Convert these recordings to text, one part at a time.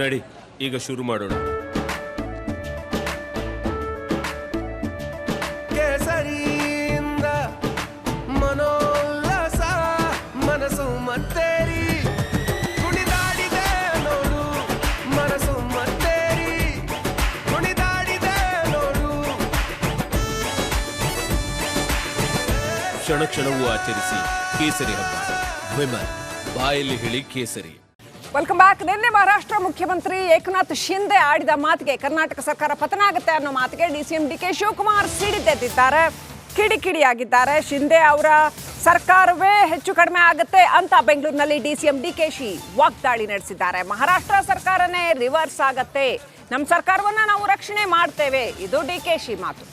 ನಡಿ ಈಗ ಶುರು ಮಾಡೋಣ. ಕೇಸರಿಯಿಂದ ಮನೋಲ್ಲಾಸ ಮನಸ್ಸು ಮತ್ತೇರಿ ಕುಣಿದಾಡಿದೆ ನೋಡು, ಮನಸ್ಸು ಮತ್ತೇರಿ ಕುಣಿದಾಡಿದೆ ನೋಡು. ಕ್ಷಣ ಕ್ಷಣವೂ ಆಚರಿಸಿ ಕೇಸರಿ ಹಬ್ಬ. ವಿಮಲ್ ಬಾಯಲ್ಲಿ ಹೇಳಿ ಕೇಸರಿ. Welcome back. ನಿನ್ನೆ ಮಹಾರಾಷ್ಟ್ರ ಮುಖ್ಯಮಂತ್ರಿ ಏಕನಾಥ್ ಶಿಂದೆ ಆಡಿದ ಮಾತಿಗೆ ಕರ್ನಾಟಕ ಸರ್ಕಾರ ಪತನ ಆಗುತ್ತೆ ಅನ್ನೋ ಮಾತಿಗೆ ಡಿಸಿಎಂ ಡಿಕೆ ಶಿವಕುಮಾರ್ ಸಿಡಿದೆದ್ದಿದ್ದಾರೆ, ಕಿಡಿಕಿಡಿಯಾಗಿದ್ದಾರೆ. ಶಿಂದೆ ಅವರ ಸರ್ಕಾರವೇ ಹೆಚ್ಚು ಕಡಿಮೆ ಆಗುತ್ತೆ ಅಂತ ಬೆಂಗಳೂರಿನಲ್ಲಿ ಡಿಸಿಎಂ ಡಿಕೆಶಿ ವಾಗ್ದಾಳಿ ನಡೆಸಿದ್ದಾರೆ. ಮಹಾರಾಷ್ಟ್ರ ಸರ್ಕಾರನೇ ರಿವರ್ಸ್ ಆಗತ್ತೆ, ನಮ್ಮ ಸರ್ಕಾರವನ್ನ ನಾವು ರಕ್ಷಣೆ ಮಾಡ್ತೇವೆ, ಇದು ಡಿಕೆಶಿ ಮಾತು.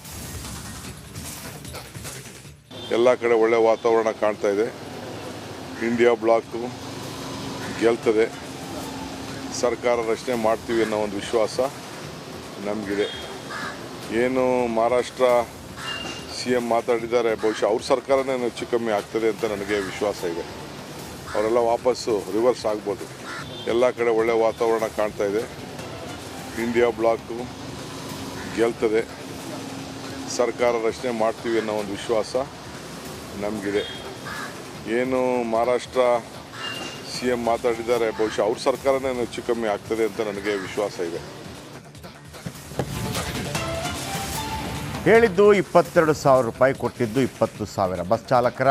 ಎಲ್ಲ ಕಡೆ ಒಳ್ಳೆ ವಾತಾವರಣ ಕಾಣ್ತಾ ಇದೆ. ಇಂಡಿಯಾ ಬ್ಲಾಕ್ ಗೆಲ್ತದೆ, ಸರ್ಕಾರ ರಚನೆ ಮಾಡ್ತೀವಿ ಅನ್ನೋ ಒಂದು ವಿಶ್ವಾಸ ನಮಗಿದೆ. ಏನು ಮಹಾರಾಷ್ಟ್ರ CM ಮಾತಾಡಿದ್ದಾರೆ, ಬಹುಶಃ ಅವ್ರ ಸರ್ಕಾರನೇ ಹೆಚ್ಚು ಕಮ್ಮಿ ಆಗ್ತದೆ ಅಂತ ನನಗೆ ವಿಶ್ವಾಸ ಇದೆ. ಅವರೆಲ್ಲ ವಾಪಸ್ಸು ರಿವರ್ಸ್ ಆಗ್ಬೋದು. ಎಲ್ಲ ಕಡೆ ಒಳ್ಳೆ ವಾತಾವರಣ ಕಾಣ್ತಾ ಇದೆ. ಇಂಡಿಯಾ ಬ್ಲಾಕ್ ಗೆಲ್ತದೆ, ಸರ್ಕಾರ ರಚನೆ ಮಾಡ್ತೀವಿ ಅನ್ನೋ ಒಂದು ವಿಶ್ವಾಸ ನಮಗಿದೆ. ಏನು ಮಹಾರಾಷ್ಟ್ರ CM ಮಾತಾಡಿದ್ದಾರೆ, ಬಹುಶಃ ಅವ್ರ ಸರ್ಕಾರನೇ ಹೆಚ್ಚು ಕಮ್ಮಿ ಆಗ್ತದೆ ಅಂತ ನನಗೆ ವಿಶ್ವಾಸ ಇದೆ. ಹೇಳಿದ್ದು 22,000 ರೂಪಾಯಿ, ಕೊಟ್ಟಿದ್ದು 20,000. ಬಸ್ ಚಾಲಕರ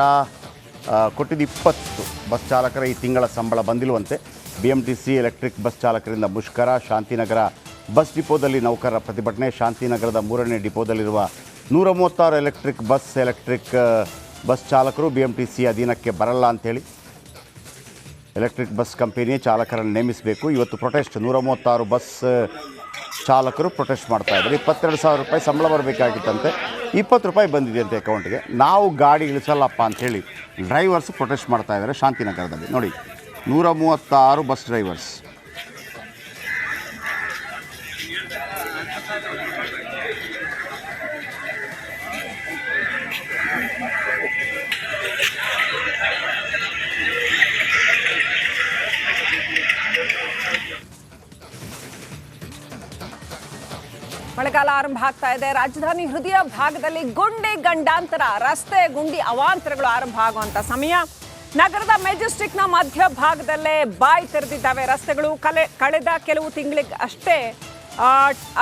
ಕೊಟ್ಟಿದ್ದು 20. ಬಸ್ ಚಾಲಕರ ಈ ತಿಂಗಳ ಸಂಬಳ ಬಂದಿಲ್ವಂತೆ. BMTC ಎಲೆಕ್ಟ್ರಿಕ್ ಬಸ್ ಚಾಲಕರಿಂದ ಮುಷ್ಕರ. ಶಾಂತಿನಗರ ಬಸ್ ಡಿಪೋದಲ್ಲಿ ನೌಕರರ ಪ್ರತಿಭಟನೆ. ಶಾಂತಿನಗರದ 3ನೇ ಡಿಪೋದಲ್ಲಿರುವ 136 ಎಲೆಕ್ಟ್ರಿಕ್ ಬಸ್ ಚಾಲಕರು BMTC ಅಧೀನಕ್ಕೆ ಬರಲ್ಲ ಅಂಥೇಳಿ ಎಲೆಕ್ಟ್ರಿಕ್ ಬಸ್ ಕಂಪನಿ ಚಾಲಕರನ್ನು ನೇಮಿಸಬೇಕು. ಇವತ್ತು ಪ್ರೊಟೆಸ್ಟ್. 136 ಬಸ್ ಚಾಲಕರು ಪ್ರೊಟೆಸ್ಟ್ ಮಾಡ್ತಾ ಇದ್ದಾರೆ. 22,000 ರೂಪಾಯಿ ಸಂಬಳ ಬರಬೇಕಾಗಿತ್ತಂತೆ, 20 ರೂಪಾಯಿ ಬಂದಿದೆ ಅಂತೆ ಅಕೌಂಟ್ಗೆ. ನಾವು ಗಾಡಿ ಇಳಿಸಲ್ಲಪ್ಪ ಅಂಥೇಳಿ ಡ್ರೈವರ್ಸ್ ಪ್ರೊಟೆಸ್ಟ್ ಮಾಡ್ತಾ ಇದ್ದಾರೆ ಶಾಂತಿನಗರದಲ್ಲಿ. ನೋಡಿ, 136 ಬಸ್ ಡ್ರೈವರ್ಸ್. ಮಳೆಗಾಲ ಆರಂಭ ಆಗ್ತಾ ಇದೆ. ರಾಜಧಾನಿ ಹೃದಯ ಭಾಗದಲ್ಲಿ ಗುಂಡಿ ಗಂಡಾಂತರ, ರಸ್ತೆ ಗುಂಡಿ ಅವಾಂತರಗಳು ಆರಂಭ ಆಗುವಂತ ಸಮಯ. ನಗರದ ಮೆಜೆಸ್ಟಿಕ್ನ ಮಧ್ಯ ಭಾಗದಲ್ಲೇ ಬಾಯಿ ತೆರೆದಿದ್ದಾವೆ ರಸ್ತೆಗಳು. ಕಳೆದ ಕೆಲವು ತಿಂಗಳಿಗೆ ಅಷ್ಟೇ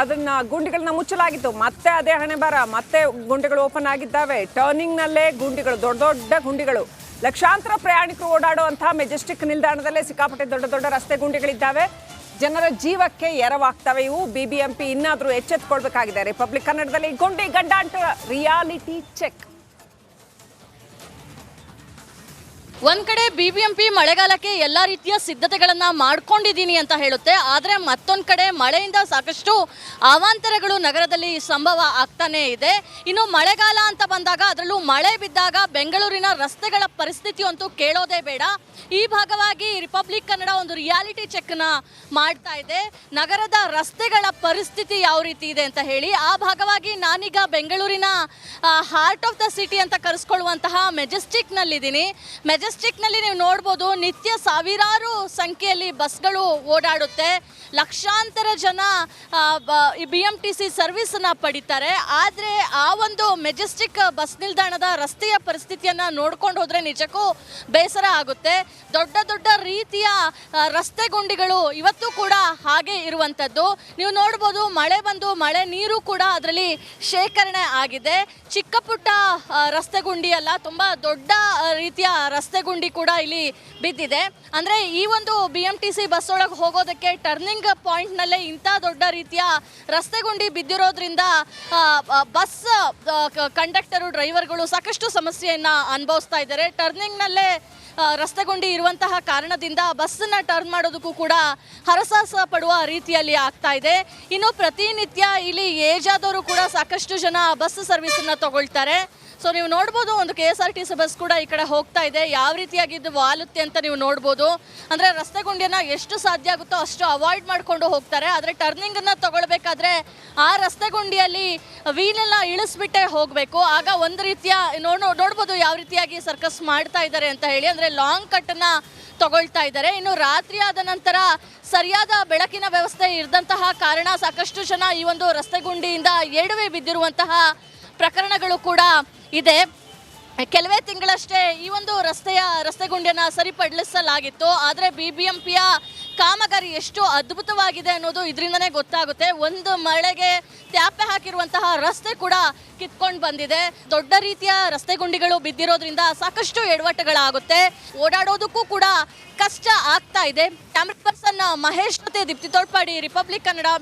ಅದನ್ನ ಗುಂಡಿಗಳನ್ನ ಮುಚ್ಚಲಾಗಿತ್ತು. ಮತ್ತೆ ಅದೇ ಹಣೆ ಬರ, ಮತ್ತೆ ಗುಂಡಿಗಳು ಓಪನ್ ಆಗಿದ್ದಾವೆ. ಟರ್ನಿಂಗ್ನಲ್ಲೇ ಗುಂಡಿಗಳು, ದೊಡ್ಡ ದೊಡ್ಡ ಗುಂಡಿಗಳು. ಲಕ್ಷಾಂತರ ಪ್ರಯಾಣಿಕರು ಓಡಾಡುವಂತಹ ಮೆಜೆಸ್ಟಿಕ್ ನಿಲ್ದಾಣದಲ್ಲೇ ಸಿಕ್ಕಾಪಟ್ಟೆ ದೊಡ್ಡ ದೊಡ್ಡ ರಸ್ತೆ ಗುಂಡಿಗಳಿದ್ದಾವೆ. ಜನರ ಜೀವಕ್ಕೆ ಎರವಾಗ್ತವೆ ಇವು. BBMP ಇನ್ನಾದರೂ ಎಚ್ಚೆತ್ತುಕೊಳ್ಬೇಕಾಗಿದೆ. ರಿಪಬ್ಲಿಕ್ ಕನ್ನಡದಲ್ಲಿ ಗುಂಡಿ ಗಂಡಾಂತರ ರಿಯಾಲಿಟಿ ಚೆಕ್. ಒಂದ್ ಕಡೆ BBMP ಮಳೆಗಾಲಕ್ಕೆ ಎಲ್ಲಾ ರೀತಿಯ ಸಿದ್ಧತೆಗಳನ್ನ ಮಾಡ್ಕೊಂಡಿದ್ದೀನಿ ಅಂತ ಹೇಳುತ್ತೆ. ಆದ್ರೆ ಮತ್ತೊಂದ್ ಕಡೆ ಮಳೆಯಿಂದ ಸಾಕಷ್ಟು ಅವಾಂತರಗಳು ನಗರದಲ್ಲಿ ಸಂಭವ ಆಗ್ತಾನೆ ಇದೆ. ಇನ್ನು ಮಳೆಗಾಲ ಅಂತ ಬಂದಾಗ, ಅದರಲ್ಲೂ ಮಳೆ ಬಿದ್ದಾಗ ಬೆಂಗಳೂರಿನ ರಸ್ತೆಗಳ ಪರಿಸ್ಥಿತಿ ಅಂತೂ ಕೇಳೋದೇ ಬೇಡ. ಈ ಭಾಗವಾಗಿ ರಿಪಬ್ಲಿಕ್ ಕನ್ನಡ ಒಂದು ರಿಯಾಲಿಟಿ ಚೆಕ್ ನ ಮಾಡ್ತಾ ಇದೆ. ನಗರದ ರಸ್ತೆಗಳ ಪರಿಸ್ಥಿತಿ ಯಾವ ರೀತಿ ಇದೆ ಅಂತ ಹೇಳಿ. ಆ ಭಾಗವಾಗಿ ನಾನೀಗ ಬೆಂಗಳೂರಿನ ಹಾರ್ಟ್ ಆಫ್ ದ ಸಿಟಿ ಅಂತ ಕರೆಸ್ಕೊಳ್ಳುವಂತಹ ಮೆಜೆಸ್ಟಿಕ್ ನಲ್ಲಿದ್ದೀನಿ. ಮೆಜೆಸ್ಟಿಕ್ ನಲ್ಲಿ ನೀವು ನೋಡ್ಬೋದು, ನಿತ್ಯ ಸಾವಿರಾರು ಸಂಖ್ಯೆಯಲ್ಲಿ ಬಸ್ಗಳು ಓಡಾಡುತ್ತೆ. ಲಕ್ಷಾಂತರ ಜನ BMTC ಸರ್ವಿಸ್ ಅನ್ನ ಪಡಿತಾರೆ. ಆದ್ರೆ ಆ ಒಂದು ಮೆಜೆಸ್ಟಿಕ್ ಬಸ್ ನಿಲ್ದಾಣದ ರಸ್ತೆಯ ಪರಿಸ್ಥಿತಿಯನ್ನ ನೋಡ್ಕೊಂಡು ಹೋದ್ರೆ ನಿಜಕ್ಕೂ ಬೇಸರ ಆಗುತ್ತೆ. ದೊಡ್ಡ ದೊಡ್ಡ ರೀತಿಯ ರಸ್ತೆ ಗುಂಡಿಗಳು ಇವತ್ತು ಕೂಡ ಹಾಗೆ ಇರುವಂತದ್ದು ನೀವು ನೋಡಬಹುದು. ಮಳೆ ಬಂದು ಮಳೆ ನೀರು ಕೂಡ ಅದರಲ್ಲಿ ಶೇಖರಣೆ ಆಗಿದೆ. ಚಿಕ್ಕ ಪುಟ್ಟ ರಸ್ತೆ ಗುಂಡಿ ಅಲ್ಲ, ತುಂಬಾ ದೊಡ್ಡ ರೀತಿಯ ರಸ್ತೆ ಗುಂಡಿ ಕೂಡ ಇಲ್ಲಿ ಬಿದ್ದಿದೆ. ಅಂದ್ರೆ ಈ ಒಂದು BMTC ಬಸ್ ಒಳಗೆ ಹೋಗೋದಕ್ಕೆ ಟರ್ನಿಂಗ್ ಪಾಯಿಂಟ್ ನಲ್ಲೇ ಇಂಥ ದೊಡ್ಡ ರೀತಿಯ ರಸ್ತೆ ಗುಂಡಿ ಬಿದ್ದಿರೋದ್ರಿಂದ ಬಸ್ ಕಂಡಕ್ಟರು, ಡ್ರೈವರ್ಗಳು ಸಾಕಷ್ಟು ಸಮಸ್ಯೆಯನ್ನ ಅನುಭವಿಸ್ತಾ ಇದ್ದಾರೆ. ಟರ್ನಿಂಗ್ ನಲ್ಲೇ ರಸ್ತೆ ಗುಂಡಿ ಇರುವಂತಹ ಕಾರಣದಿಂದ ಬಸ್ಸನ್ನ ಟರ್ನ್ ಮಾಡೋದಕ್ಕೂ ಕೂಡ ಹರಸಾಹಸ ಪಡುವ ರೀತಿಯಲ್ಲಿ ಆಗ್ತಾ ಇದೆ. ಇನ್ನು ಪ್ರತಿನಿತ್ಯ ಇಲ್ಲಿ ಏಜ್ ಆದವರು ಕೂಡ ಸಾಕಷ್ಟು ಜನ ಬಸ್ ಸರ್ವಿಸ್ ಅನ್ನ ತಗೊಳ್ತಾರೆ. ಸೊ ನೀವು ನೋಡ್ಬೋದು, ಒಂದು KSRTC ಬಸ್ ಕೂಡ ಈ ಕಡೆ ಹೋಗ್ತಾ ಇದೆ. ಯಾವ ರೀತಿಯಾಗಿ ಇದು ವಾಲುತ್ತೆ ಅಂತ ನೀವು ನೋಡ್ಬೋದು. ಅಂದರೆ ರಸ್ತೆ ಗುಂಡಿಯನ್ನು ಎಷ್ಟು ಸಾಧ್ಯ ಆಗುತ್ತೋ ಅಷ್ಟು ಅವಾಯ್ಡ್ ಮಾಡಿಕೊಂಡು ಹೋಗ್ತಾರೆ. ಆದರೆ ಟರ್ನಿಂಗನ್ನು ತಗೊಳ್ಬೇಕಾದ್ರೆ ಆ ರಸ್ತೆ ಗುಂಡಿಯಲ್ಲಿ ವೀಲೆಲ್ಲ ಇಳಿಸ್ಬಿಟ್ಟೆ ಹೋಗಬೇಕು. ಆಗ ಒಂದು ರೀತಿಯ ನೋಡ್ಬೋದು ಯಾವ ರೀತಿಯಾಗಿ ಸರ್ಕಸ್ ಮಾಡ್ತಾ ಇದ್ದಾರೆ ಅಂತ ಹೇಳಿ. ಅಂದರೆ ಲಾಂಗ್ ಕಟ್ಟನ್ನು ತಗೊಳ್ತಾ ಇದ್ದಾರೆ. ಇನ್ನು ರಾತ್ರಿ ಆದ ನಂತರ ಸರಿಯಾದ ಬೆಳಕಿನ ವ್ಯವಸ್ಥೆ ಇರದಂತಹ ಕಾರಣ ಸಾಕಷ್ಟು ಜನ ಈ ಒಂದು ರಸ್ತೆ ಗುಂಡಿಯಿಂದ ಎಡವಿ ಬಿದ್ದಿರುವಂತಹ ಪ್ರಕರಣಗಳು ಕೂಡ ಇದೆ. ಕೆಲವೇ ತಿಂಗಳಷ್ಟೇ ಈ ಒಂದು ರಸ್ತೆ ಗುಂಡಿಯನ್ನು ಸರಿಪಡಿಸಲಾಗಿತ್ತು. ಆದರೆ BBMPಯ ಕಾಮಗಾರಿ ಎಷ್ಟು ಅದ್ಭುತವಾಗಿದೆ ಅನ್ನೋದು ಇದರಿಂದನೇ ಗೊತ್ತಾಗುತ್ತೆ. ಒಂದು ಮಳೆಗೆ ತ್ಯಾಪೆ ಹಾಕಿರುವಂತಹ ರಸ್ತೆ ಕೂಡ ಕಿತ್ಕೊಂಡು ಬಂದಿದೆ. ದೊಡ್ಡ ರೀತಿಯ ರಸ್ತೆ ಗುಂಡಿಗಳು ಬಿದ್ದಿರೋದ್ರಿಂದ ಸಾಕಷ್ಟು ಎಡವಟ್ಟುಗಳಾಗುತ್ತೆ. ಓಡಾಡೋದಕ್ಕೂ ಕೂಡ ಕಷ್ಟ ಆಗ್ತಾ ಇದೆ. ಕ್ಯಾಮ್ರಾ ಪರ್ಸನ್ ಮಹೇಶ್ ಜೊತೆ ದೀಪ್ತಿ ತೋಳ್ಪಾಡಿ, ರಿಪಬ್ಲಿಕ್ ಕನ್ನಡ.